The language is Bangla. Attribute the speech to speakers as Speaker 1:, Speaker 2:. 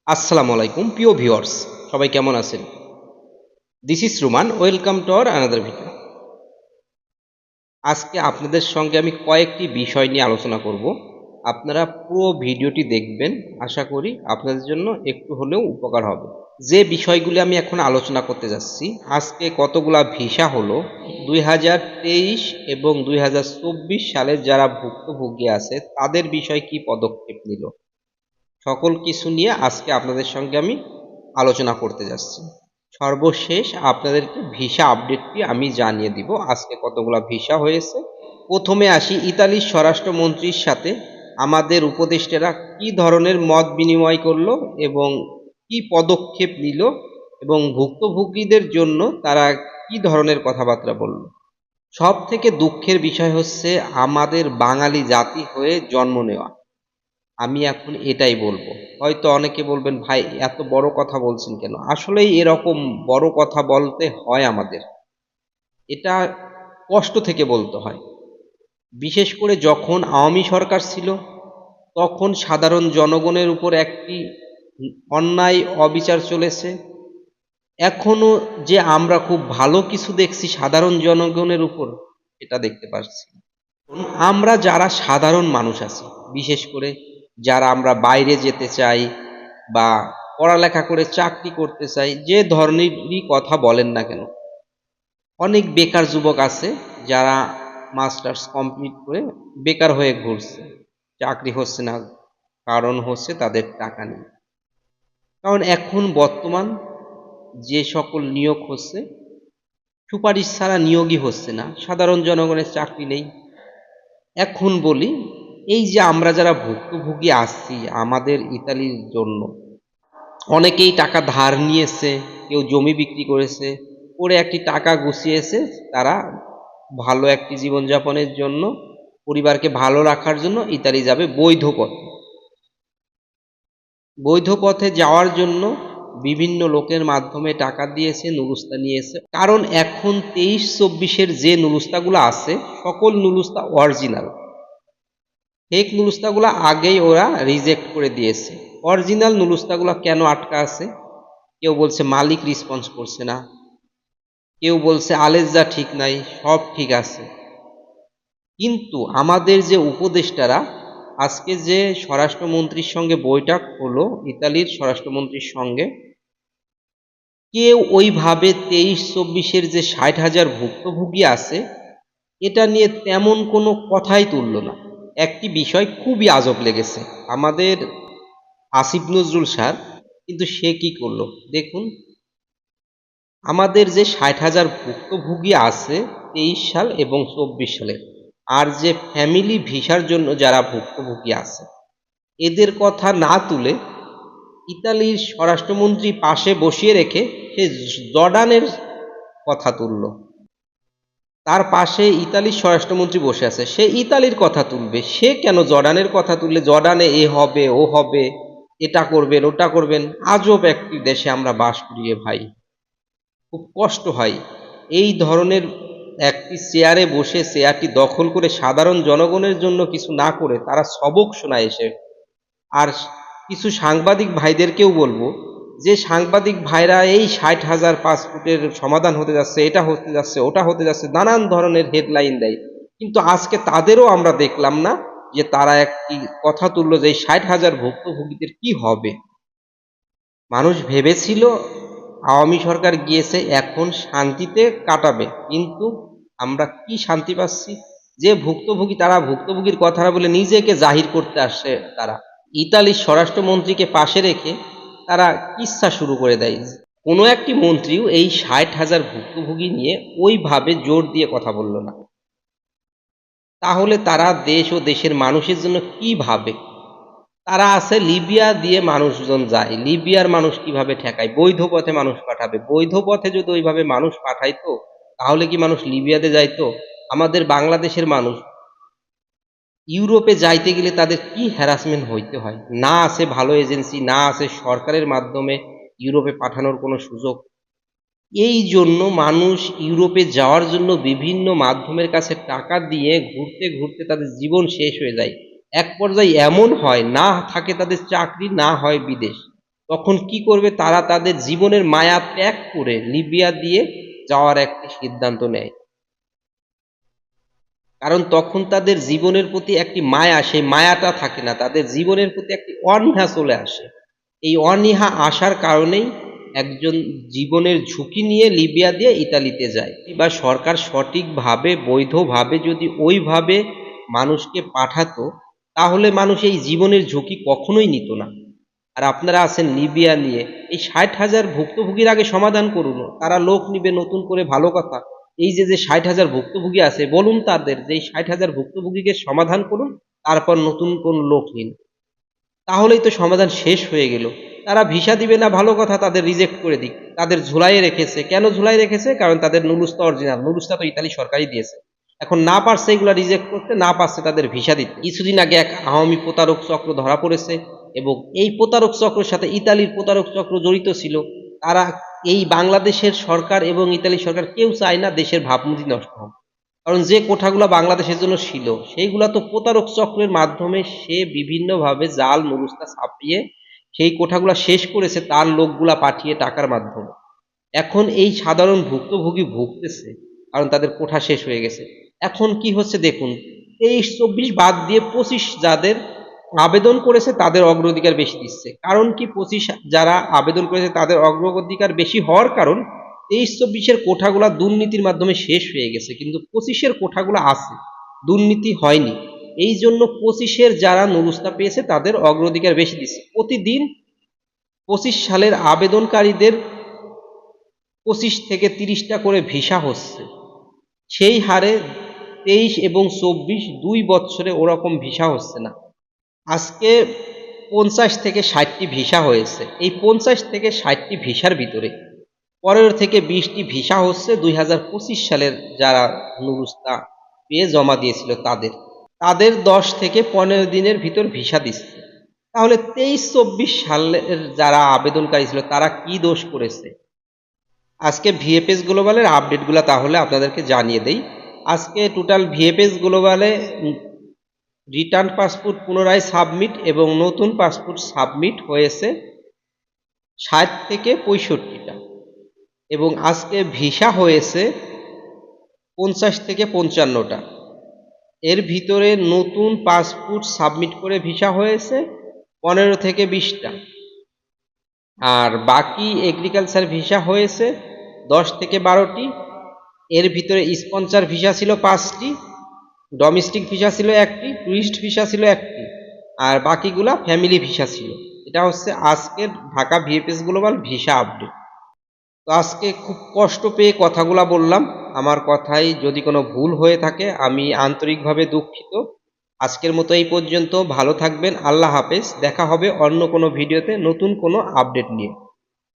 Speaker 1: আসসালামু আলাইকুম প্রিয় ভিউয়ার্স, সবাই কেমন আছেন? This is Ruman, welcome to our another video. আজকে আপনাদের সঙ্গে আমি কয়েকটি বিষয় নিয়ে আলোচনা করব। আপনারা পুরো ভিডিওটি দেখবেন, আশা করি আপনাদের জন্য একটু হলেও উপকার হবে। যে বিষয়গুলি আমি এখন আলোচনা করতে যাচ্ছি, আজকে কতগুলা ভিসা হলো 2023 এবং 2024 সালের যারা ভুক্তভোগী আছে তাদের বিষয়ে কি পদক্ষেপ নিল, সকল কিছু নিয়ে আজকে আপনাদের সঙ্গে আমি আলোচনা করতে যাচ্ছি। সর্বশেষ আপনাদেরকে ভিসা আপডেটটি আমি জানিয়ে দিব আজকে কতগুলা ভিসা হয়েছে। প্রথমে আসি ইতালির স্বরাষ্ট্রমন্ত্রীর সাথে আমাদের উপদেষ্টারা কি ধরনের মত বিনিময় করলো এবং কি পদক্ষেপ নিল এবং ভুক্তভোগীদের জন্য তারা কি ধরনের কথাবার্তা বলল। সব থেকে দুঃখের বিষয় হচ্ছে আমাদের বাঙালি জাতি হয়ে জন্ম নেওয়া। আমি এখন এটাই বলবো। হয়তো অনেকে বলবেন, ভাই এত বড় কথা বলছেন কেন? আসলেই এরকম বড় কথা বলতে হয় আমাদের। এটা কষ্ট থেকে বলতে হয়। বিশেষ করে যখন আওয়ামী সরকার ছিল, তখন সাধারণ জনগণের উপর একটি অন্যায় অবিচার চলেছে। এখনো যে আমরা খুব ভালো কিছু দেখছি সাধারণ জনগণের উপর, এটা দেখতে পাচ্ছি। আমরা যারা সাধারণ মানুষ আছি, বিশেষ করে যারা আমরা বাইরে যেতে চাই বা পড়ালেখা করে চাকরি করতে চাই, যে ধরনেরই কথা বলেন না কেন, অনেক বেকার যুবক আছে যারা মাস্টার্স কমপ্লিট করে বেকার হয়ে ঘুরছে, চাকরি হচ্ছে না। কারণ হচ্ছে তাদের টাকা নেই। কারণ এখন বর্তমান যে সকল নিয়োগ হচ্ছে, সুপারিশ ছাড়া নিয়োগই হচ্ছে না, সাধারণ জনগণের চাকরি নেই। এখন বলি, এই যে আমরা যারা ভুক্তভোগী আসছি আমাদের ইতালির জন্য, অনেকেই টাকা ধার নিয়েছে, কেউ জমি বিক্রি করেছে, করে একটি টাকা গুছিয়েছে। তারা ভালো একটি জীবনযাপনের জন্য, পরিবারকে ভালো রাখার জন্য ইতালি যাবে বৈধ পথে। বৈধ পথে যাওয়ার জন্য বিভিন্ন লোকের মাধ্যমে টাকা দিয়েছে, নুরুস্তা নিয়েছে। কারণ এখন 23-24-এর যে নুরুস্তাগুলো আছে, সকল নুরুস্তা অরিজিনাল। ফেক নুরুস্তাগুলো আগেই ওরা রিজেক্ট করে দিয়েছে। অরিজিনাল নুরুস্তাগুলো কেন আটকা আছে? কেউ বলছে মালিক রেসপন্স করছে না, কেউ বলছে আলেজা ঠিক নাই, সব ঠিক আছে। কিন্তু আমাদের যে উপদেষ্টারা আজকে যে স্বরাষ্ট্রমন্ত্রীর সঙ্গে বৈঠক হলো ইতালির স্বরাষ্ট্রমন্ত্রীর সঙ্গে, কেউ ওইভাবে 23-24-এর যে 60,000 ভুক্তভোগী আছে এটা নিয়ে তেমন কোনো কথাই তুলল না। একটি বিষয় খুবই আজব লেগেছে আমাদের আসিফ নজরুল স্যার, কিন্তু সে কি করলো দেখুন। আমাদের যে 60,000 ভুক্তভোগী আছে 23 সাল এবং 24 সালে, আর যে ফ্যামিলি ভিসার জন্য যারা ভুক্তভোগী আছে, এদের কথা না তুলে ইতালির স্বরাষ্ট্রমন্ত্রী পাশে বসিয়ে রেখে সে জর্ডানের কথা তুলল। তার পাশে ইতালির স্বরাষ্ট্রমন্ত্রী বসে আছে, সে ইতালির কথা তুলবে। সে কেন জর্ডানের কথা তুললে? জর্ডানে এ হবে ও হবে, এটা করবেন ওটা করবেন। আজব একটি দেশে আমরা বাস করি রে ভাই, খুব কষ্ট হয়। এই ধরনের একটি চেয়ারে বসে চেয়ারটি দখল করে সাধারণ জনগণের জন্য কিছু না করে তারা সবক শোনায় এসে। আর কিছু সাংবাদিক ভাইদেরকেও বলবো, যে সাংবাদিক ভাইরা এই 60,000 পাসপোর্টের সমাধান হতে যাচ্ছে, এটা হতে যাচ্ছে ওটা হতে যাচ্ছে, নানান ধরনের হেডলাইন দেয়, কিন্তু আজকে তাদেরও আমরা দেখলাম না যে তারা একটি কথা তুললো যে এই 60,000 ভুক্তভোগীদের কি হবে। মানুষ ভেবেছিল আওয়ামী সরকার গিয়েছে এখন শান্তিতে কাটাবে, কিন্তু আমরা কি শান্তি পাচ্ছি? যে ভুক্তভোগী তারা ভুক্তভোগীর কথা বলে নিজেকে জাহির করতে আসছে। তারা ইতালির স্বরাষ্ট্রমন্ত্রীকে পাশে রেখে তারা কিচ্ছা শুরু করে দেয়। কোনো একটি মন্ত্রীও এই 60,000 ভুক্তভোগী নিয়ে ওইভাবে জোর দিয়ে কথা বলল না। তাহলে তারা দেশ ও দেশের মানুষের জন্য কি ভাবে? তারা আছে লিবিয়া দিয়ে মানুষজন যায়, লিবিয়ার মানুষ কিভাবে ঠেকায়? বৈধ পথে মানুষ পাঠাবে। বৈধ পথে যদি ওইভাবে মানুষ পাঠাইতো, তাহলে কি মানুষ লিবিয়াতে যাইতো? আমাদের বাংলাদেশের মানুষ ইউরোপে যাইতে গেলে তাদের কি হ্যারাসমেন্ট হইতে হয়। না আছে ভালো এজেন্সি, না আছে সরকারের মাধ্যমে ইউরোপে পাঠানোর কোনো সুযোগ। এই জন্য মানুষ ইউরোপে যাওয়ার জন্য বিভিন্ন মাধ্যমের কাছে টাকা দিয়ে ঘুরতে ঘুরতে তাদের জীবন শেষ হয়ে যায়। এক পর্যায়ে এমন হয়, না থাকে তাদের চাকরি, না হয় বিদেশ। তখন কি করবে, তারা তাদের জীবনের মায়া ত্যাগ করে লিবিয়া দিয়ে যাওয়ার একটি সিদ্ধান্ত নেয়। কারণ তখন তাদের জীবনের প্রতি একটি মায়া, সেই মায়াটা থাকে না, তাদের জীবনের প্রতি একটি অনীহা চলে আসে। এই অনীহা আসার কারণেই একজন জীবনের ঝুঁকি নিয়ে লিবিয়া দিয়ে ইতালিতে যায়। বা সরকার সঠিকভাবে বৈধভাবে যদি ওইভাবে মানুষকে পাঠাতো, তাহলে মানুষ এই জীবনের ঝুঁকি কখনোই নিত না। আর আপনারা আছেন লিবিয়া নিয়ে, এই 60,000 ভুক্তভোগীর আগে সমাধান করুন। তারা লোক নিবে নতুন করে, ভালো কথা। এই যে 60,000 ভুক্তভোগী আছে, বলুন তাদের যে এই 60,000 ভুক্তভোগীকে সমাধান করুন, তারপর নতুন কোন লোক নিন, তাহলেই তো সমাধান শেষ হয়ে গেল। তারা ভিসা দিবে না, ভালো কথা, তাদের রিজেক্ট করে দিক। তাদের ঝুলাইয়ে রেখেছে, কেন ঝুলাই রেখেছে? কারণ তাদের নুরুস্তা অরিজিনাল, নুরুস্তা তো ইতালি সরকারই দিয়েছে। এখন না পারছে এগুলা রিজেক্ট করতে, না পারছে তাদের ভিসা দিতে। কিছুদিন আগে এক আওয়ামী প্রতারক চক্র ধরা পড়েছে, এবং এই প্রতারক চক্রের সাথে ইতালির প্রতারক চক্র জড়িত ছিল। তারা, এই বাংলাদেশের সরকার এবং ইতালি সরকার কেউ চায় না দেশের ভাবমূর্তি নষ্ট হোক। কারণ যে কোঠাগুলো বাংলাদেশের জন্য ছিল, সেইগুলা তো প্রতারক চক্রের মাধ্যমে সে বিভিন্নভাবে জাল নুরুস্তা ছাপিয়ে সেই কোঠাগুলা শেষ করেছে, তার লোকগুলা পাঠিয়ে টাকার মাধ্যমে। এখন এই সাধারণ ভুক্তভোগী ভুগতেছে, কারণ তাদের কোঠা শেষ হয়ে গেছে। এখন কি হচ্ছে দেখুন, 23-24 বাদ দিয়ে 25 যাদের আবেদন করেছে তাদের অগ্রাধিকার বেশি দিচ্ছে। কারণ কি, 25 যারা আবেদন করেছে তাদের অগ্রাধিকার বেশি হওয়ার কারণ, 23-24-এর কোঠাগুলা দুর্নীতির মাধ্যমে শেষ হয়ে গেছে, কিন্তু 25-এর কোঠাগুলো আছে, দুর্নীতি হয়নি। এই জন্য 25-এর যারা নুরুস্তা পেয়েছে তাদের অগ্রাধিকার বেশি দিচ্ছে। প্রতিদিন 25 সালের আবেদনকারীদের 25 থেকে 30টা করে ভিসা হচ্ছে। সেই হারে 23 এবং 24 2 বছরে ওরকম ভিসা হচ্ছে না। আজকে 50 থেকে 60টি ভিসা হয়েছে। এই 50 থেকে 60টি ভিসার ভিতরে 15 থেকে 20টি ভিসা হচ্ছে 2025 সালের যারা নুরুস্তা পেয়ে জমা দিয়েছিল তাদের। তাদের 10 থেকে 15 দিনের ভিতর ভিসা দিচ্ছে। তাহলে 23-24 সালের যারা আবেদনকারী ছিল তারা কি দোষ করেছে? আজকে ভিএফএস গ্লোবালের আপডেটগুলো তাহলে আপনাদেরকে জানিয়ে দেই। আজকে টোটাল ভিএফএস গ্লোবালে রিটার্ন পাসপোর্ট পুনরায় সাবমিট এবং নতুন পাসপোর্ট সাবমিট হয়েছে 60 থেকে 65টা, এবং আজকে ভিসা হয়েছে 50 থেকে 55টা। এর ভিতরে নতুন পাসপোর্ট সাবমিট করে ভিসা হয়েছে 15 থেকে 20টা, আর বাকি এগ্রিকালচার ভিসা হয়েছে 10 থেকে 12টি। এর ভিতরে স্পন্সর ভিসা ছিল 5টি, ডোমেস্টিক ভিসা ছিল 1টি, টুরিস্ট ভিসা ছিল 1টি, আর বাকিগুলা ফ্যামিলি ভিসা ছিল। এটা হচ্ছে আজকের Dhaka VFS global visa update. তো আজকে খুব কষ্ট পেয়ে কথাগুলা বললাম, আমার কথায় যদি কোনো ভুল হয়ে থাকে আমি আন্তরিকভাবে দুঃখিত। আজকের মতো এই পর্যন্ত, ভালো থাকবেন, আল্লাহ হাফেজ। দেখা হবে অন্য কোনো ভিডিওতে নতুন কোনো আপডেট নিয়ে।